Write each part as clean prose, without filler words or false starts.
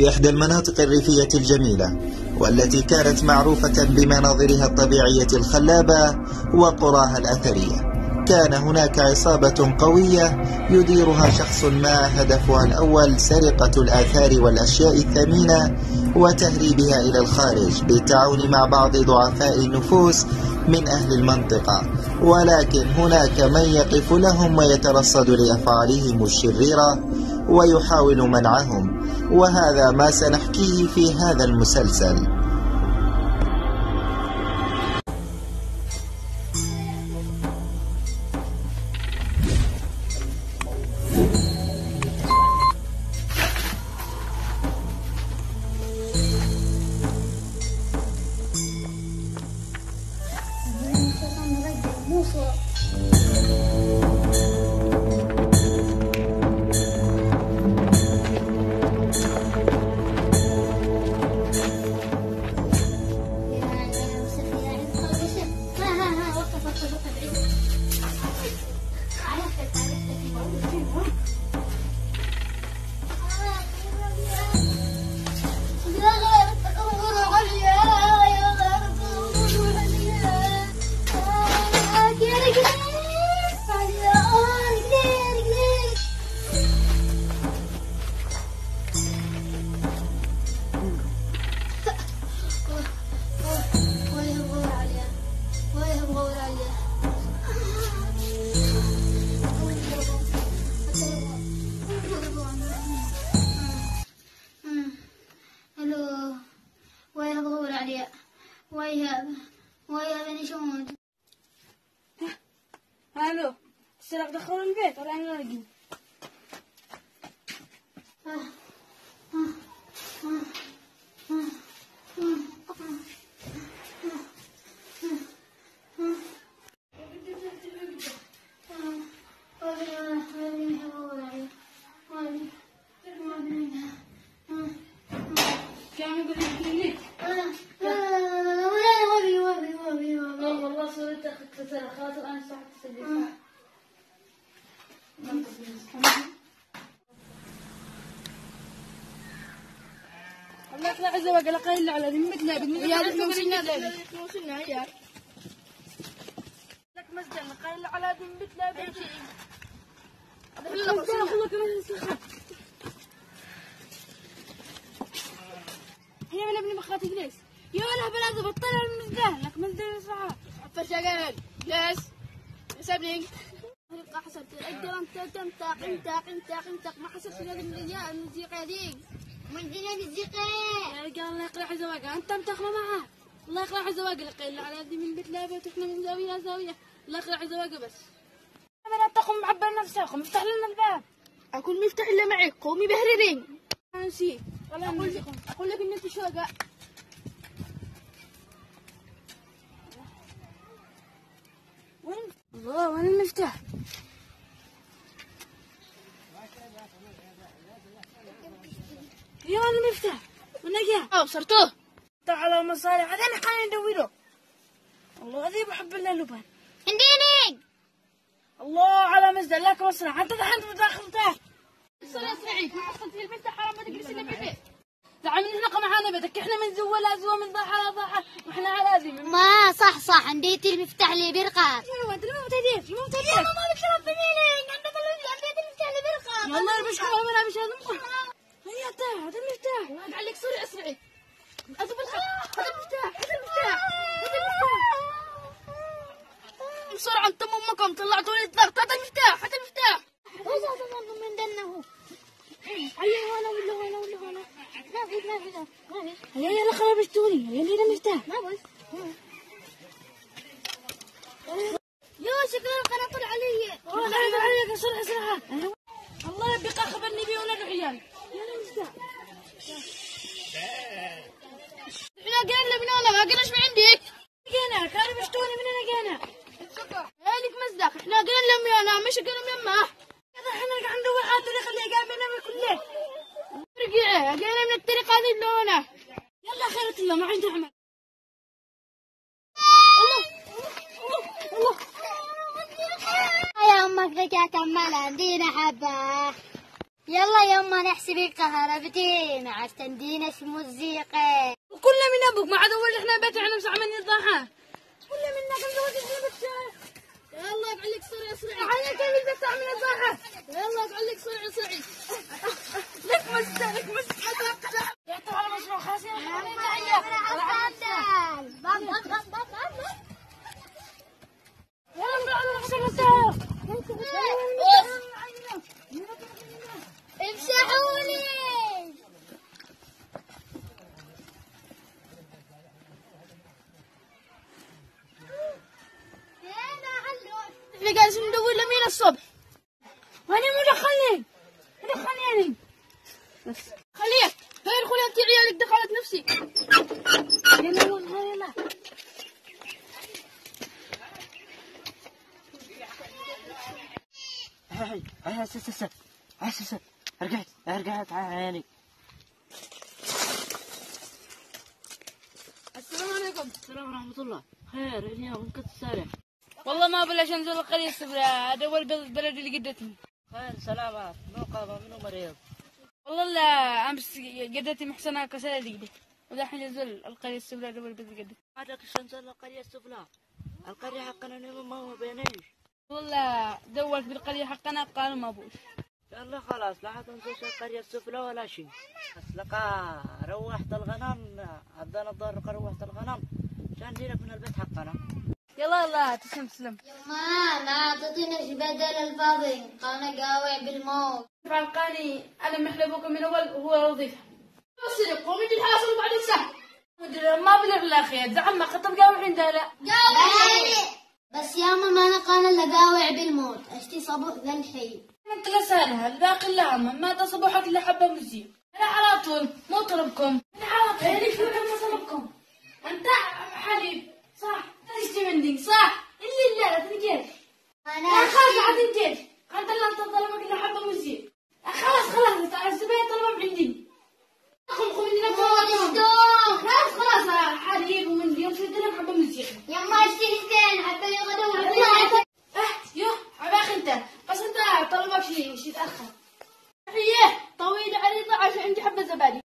في إحدى المناطق الريفية الجميلة، والتي كانت معروفة بمناظرها الطبيعية الخلابة وقراها الأثرية. كان هناك عصابة قوية يديرها شخص ما هدفها الأول سرقة الآثار والأشياء الثمينة وتهريبها إلى الخارج بالتعاون مع بعض ضعفاء النفوس من أهل المنطقة، ولكن هناك من يقف لهم ويترصد لأفعالهم الشريرة ويحاول منعهم، وهذا ما سنحكيه في هذا المسلسل. الو، السرق دخلوا البيت ولا انا لاقي؟ كان يقول لي والله صورتك اخذت خلاص الان الساعه 9. الله يطلع عز وجل قايل على ذمتنا بالمثل وصلنا عيال لك مسجد قايل على ذمتنا بشيء هي من ابن مخاطي جليس يا ولا بلاد بطل المزدان لك مزدان صعب فشغال جليس سبلينج يبقى حسبت الأجر أنت تمتاق ما حسبت هذه الرجال الموسيقى ذيك من جنة الموسيقى يا رجال الله يقلع زواجه أنت متاخمة معاه الله يقلع زواجه لقيل على هذه من بيت لا بيت وإحنا من زاوية لزاوية الله يقلع زواجه بس أنا تقوم معبر نفسكم افتح لنا الباب أكون مفتح إلا معك قومي بهررين أنا نسيت أقول لك إن أنت شوقة الله وين المفتاح؟ يا المفتاح من جاء؟ صرتوه تعال مصالح هذا أنا خلينا ندوره الله هذي بحب لنا لبان عنديني الله على مزدل لك مصنع أنت دحين بداخل تاه صلي اسمعي ما حصلت في المفتاح حرام ما تجلسي إلا بالبيت تعال من هنا معانا بدك احنا من زولا زوا من ضاحة لضاحة واحنا على ذي ما صح عنديتي المفتاح اللي برقات شنو انت ما تدير ما بك شرب بنيني عندك المفتاح اللي برقات يلا بشكر انا مش هذا مخ هيا تاه هذا المفتاح وهذا عليك سوري اسرعي هذا المفتاح بسرعة انتم امكم طلعتوا لي الضغط هذا المفتاح من دنه هيا هنا هيا يلا خربشتوني هيا لي المفتاح ما بس يا شكرا القناة طلع علي والله لا عليك اسرع الله يبقى خبرني بيه ولا العيال يا المفتاح احنا قلنا من هنا ما قلناش من عندك لقينا خربشتوني من هنا لقينا هالك مزدق احنا قلنا من هنا مش قلنا من يمه كذا احنا قاعد ندور على الطريق اللي قابلنا من كله رجع لقينا من الطريق هذه اللي هنا يلا خيرة الله ما عندي عمل يا امك رجعت عمال عندنا حبه يلا يما نحسب كهربتين عشان دينش موسيقى. وكلنا من ابوك ما عاد اول احنا بيت احنا مسح من الضحى. كلنا منا كم زود احنا بيت. يلا اقعد لك سريع سريع. عليك كيف بتفتح من الضحى. يلا اقعد لك سريع سريع. لك مست يا طبعا مشروع خلاص يا يلا نروح نحسب الساعة. امسحوني. احنا جالسين ندور لمين الصبح وانا مدخلني يعني بس خليك غير خليك عيالك دخلت نفسي. يلا هاي رجعت عيني. السلام عليكم. السلام ورحمة الله. خير اليوم كنت سارح. والله ما بلاش انزل القرية السفلى ادور البلد اللي قدتني. خير سلامات. منو مريض؟ والله لا امس قدتي محسنة كسالة دقيقة ودحين نزل القرية السفلى ادور البلد اللي قدتي. هذاك ننزل القرية السفلى. القرية حقنا ما هو بينيش. والله دورت بالقرية حقنا قالوا ما بوش. يلا خلاص لا حتنزل القرية السفلى ولا شيء. أصلك روحت الغنم أدانا الظهر روحت الغنم عشان ديرك من البيت حقنا. يلا تسلم. ما تعطيناش بدل الفاضي قانا قاوع بالموت. فالقاني انا محلبكم من اول وهو رضيفه. بس قومي بالحاصل بعد الساعة. ما بلغ الاخير زعم ما خطب قاوعين ده لا. بس يا ما انا قانا الا قاوع بالموت اشتي صبح ذا الحي. انت لسانها الباقي لا ما تصبحت الا حبه مزيد. انا على طول مو طلبكم. انا على طول هذيك ما طلبكم. انت حبيب صح تشتي مني صح اللي لا تنجيش. انا خلاص عاد انجيش. قلت لا انت طلبك الا حبه مزيد. خلاص تعال الزباين طلبوا عندي. خم خلاص حبيب ومن اليوم شفت لك حبه مزيد. يما اشتي اثنين حتى يغدوا. يوه عباخ انت بس انت طلبك شي تاخر. هي طويله عريضه عشان عندي حبه زبادي.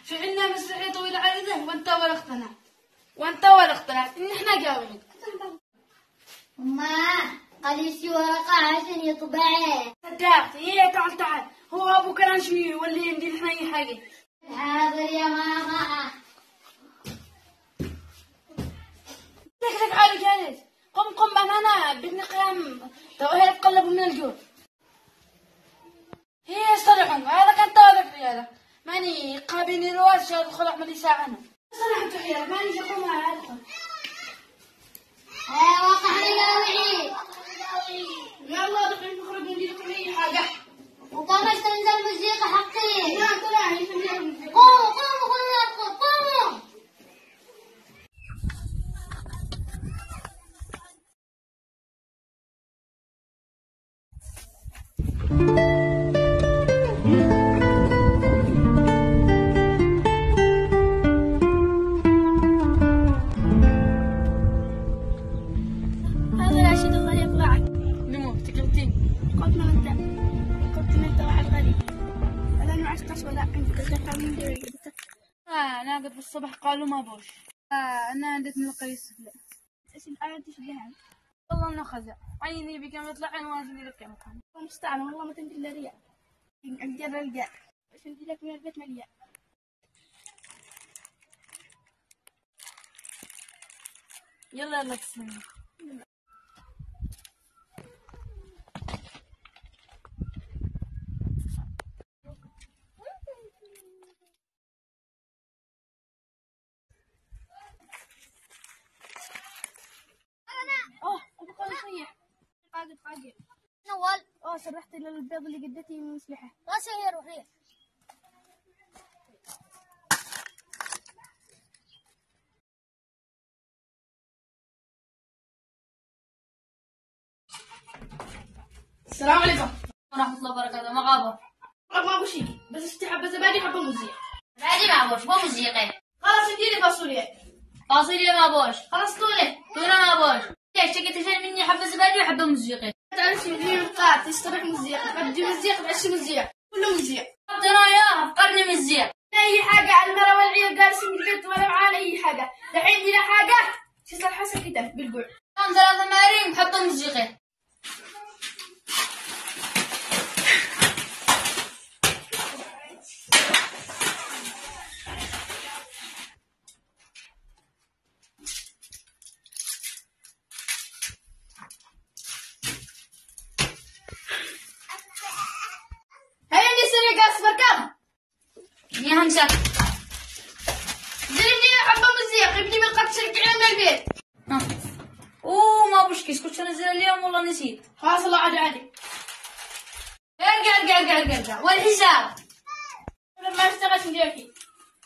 في عندنا مسرحيه طويله عريضه وانت ولا اقتنعت ان احنا قاوعين. ما قليسي ورقه عشان يطبعه. صدقت هي تعال هو ابو كلام شوي ولا يمدي احنا اي حاجه. حاضر يا ماما. لك عالي جالس قم انا بدنا قيام تو هي تقلبوا من الجوع. هي يصطلحون هذا كان طالب رياضة ماني قابلني الواد شغل خلع من يساعدنا. صلحت حيالة ماني جاكم معي ادخل. وقعنا قاوعين. يلا دخل نخرج ندير لكم اي حاجة. وقامت تنزل موسيقى حقي. لا طلع قوموا خلنا قوموا. هذا راشد الله يطلعك. نمو تكلمتين. قلت من انت واحد غريب. انا ما عشت ولا عندك تفهم من دوري. انا قد الصبح قالوا ما بوش. انا عندك من القرية السفلى. ايش الآن تشبهها؟ والله انه خزع. عيني بك ما يطلع عين وازني لك مكان. مستعان والله ما تنجي الا رياء. الجر الجاء. ايش ندي لك من البيت مليان. يلا تسلمي. ابو قال صيح قاعد نوال سرحت للبيض اللي قدتي من مسلحه. راسي هي روحيه. السلام عليكم ورحمة الله وبركاته. ما غابوا. ما ابو شيء بس اشتي حبه زبادي حبه موزيه. زبادي ما بوش مو موسيقى. خلاص اديني فاصوليا. فاصوليا ما بوش. خلاص طولي تونه ما بوش. ليش تجي تشيل مني حبة زبادي وحبة موسيقى؟ تعرفي في القاعة تشترك موزيه بدي موزيه تعشي موزيه كله مزيع. انا يا افكرني مزيع. اي حاجه المرة والعيال جالسين بالبيت ولا معانا اي حاجه، الحين لنا حاجه تصير حسن كده بالقوع. كم 3 مارين حطوا موسيقى. هيا نسرق اصفر كم؟ يا همسة. زيني حبة موسيقى ابني من قد ترجعنا البيت. اوه ما بوشكيس كنت انزل اليوم والله نسيت. خلاص الله عادي. ارجع والحساب. ما اشتغلت مديرتي.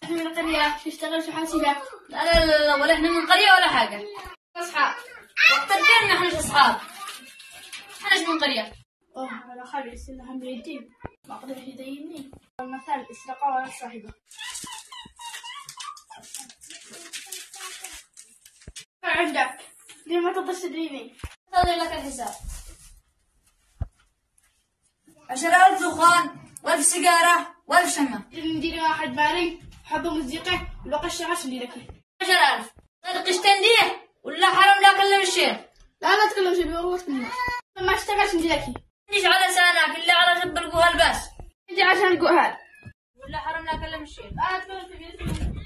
احنا من القرية نشتغل في حاسبة. لا ولا احنا من قرية ولا حاجة. اصحاب. وقت الجنة احنا مش اصحاب. احنا من قرية. اوه انا خبيث انهم يدين. ما اقدر يديني. المثال السرقة ولا الصاحبة. عندك. ليه ما تقدر تدريني؟ طلع لك الحساب. 10,000 دخان و1000 سيجارة و1000 شمة. ندير واحد باري حبة موسيقى ولقى الشغاش مديرك. 10,000. قشتين ديه ولا حرام لا كلم الشيخ. لا تكلم شيء والله تكلم. ما اشتغلش مديرك. ليش على لسانك الا على جنب القهال بس. انت عشان القهال. ولا حرام لا كلم الشيخ. لا تكلم شيء.